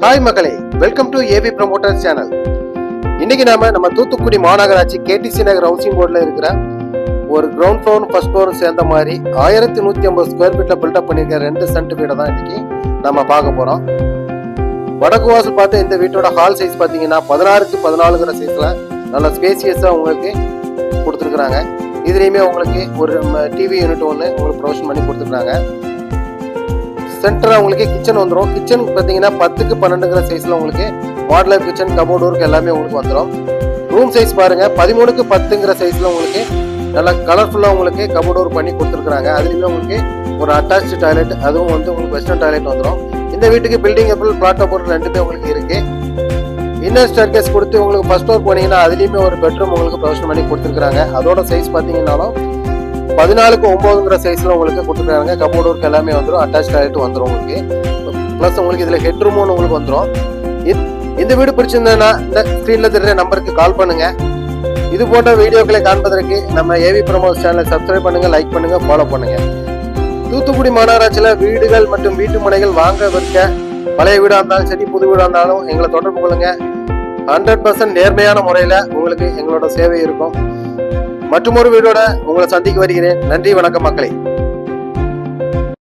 Hi மக்களே, welcome to AV promoters channel. இன்னைக்கு நம்ம தூத்துக்குடி மாநகராட்சி கேடிசி நகர் ஹவுசிங் போர்டில் இருக்கிற ஒரு கிரவுண்ட் ஃப்ளோர் ஃபர்ஸ்ட் ஃப்ளோரும் சேர்ந்த மாதிரி 1150 ஸ்கொயர் ஃபீட்ல பில்டப் பண்ணிருக்க 2 சென்ட் வீடை தான் இன்னைக்கு நம்ம பார்க்க போறோம். வடக்கு வாசல் பார்த்து இந்த வீட்டோட ஹால் சைஸ் பார்த்தீங்கன்னா 16க்கு 14 சைஸ்ல நல்ல ஸ்பேசியஸா உங்களுக்கு கொடுத்துருக்குறாங்க. இதுலயுமே உங்களுக்கு ஒரு டிவி யூனிட் ஒன்று உங்களுக்கு ப்ரொவிஷன் பண்ணி கொடுத்துருக்காங்க. சென்டரா உங்களுக்கு கிச்சன் வந்துடும். கிச்சன் பார்த்தீங்கன்னா 10க்கு 12 சைஸ்ல உங்களுக்கு மாடுலர் கிச்சன், கபோர்ட் ஒர்க் எல்லாமே உங்களுக்கு வந்துடும். ரூம் சைஸ் பாருங்க, 13க்கு 10 சைஸ்ல உங்களுக்கு நல்லா கலர்ஃபுல்லா உங்களுக்கு கபோர்ட் ஒர்க் பண்ணி கொடுத்துருக்காங்க. அதுலயுமே உங்களுக்கு ஒரு அட்டாச்சு டாய்லெட், அதுவும் வந்து உங்களுக்கு வெஸ்டர்ன் டாய்லெட் வந்துடும். இந்த வீட்டுக்கு பில்டிங் அப்ரூவல், பிளாட் அப்ரூவல் ரெண்டுமே உங்களுக்கு இருக்கு. இன்னர் ஸ்டேர்கேஸ் கொடுத்து உங்களுக்கு ஃபர்ஸ்ட் ஃப்ளோர் போனீங்கன்னா அதுலயுமே ஒரு பெட்ரூம் உங்களுக்கு ப்ரொவிஷன் பண்ணி கொடுத்துருக்காங்க. அதோட சைஸ் பார்த்தீங்கன்னாலும் 14க்கு 9 சைஸ்ல உங்களுக்கு கொடுத்துருக்காங்க. கபோர்ட் ஒர்க் எல்லாமே வந்துடும். அட்டாச் டாய்லெட் வந்துடும் உங்களுக்கு. பிளஸ் உங்களுக்கு இதுல ஹெட் ரூம் உங்களுக்கு வந்துடும். இந்த வீடு பிடிச்சிருந்தா இந்த ஸ்கிரீன்ல தெரியுற நம்பருக்கு கால் பண்ணுங்க. இது போன்ற வீடியோக்களை காண்பதற்கு நம்ம ஏவி ப்ரமோஸ் சேனலை சப்ஸ்கிரைப் பண்ணுங்க, லைக் பண்ணுங்க, ஃபாலோ பண்ணுங்க. தூத்துக்குடி மாநகராட்சியில வீடுகள் மற்றும் வீட்டு மனைகள் வாங்க விற்க, பழைய வீடா இருந்தாலும் சரி, புது வீடா இருந்தாலும் எங்களை தொடர்பு கொள்ளுங்க. 100% நேர்மையான முறையில உங்களுக்கு எங்களோட சேவை இருக்கும். மற்றொரு வீடோட உங்களை சந்திக்க வருகிறேன். நன்றி, வணக்கம் மக்களே.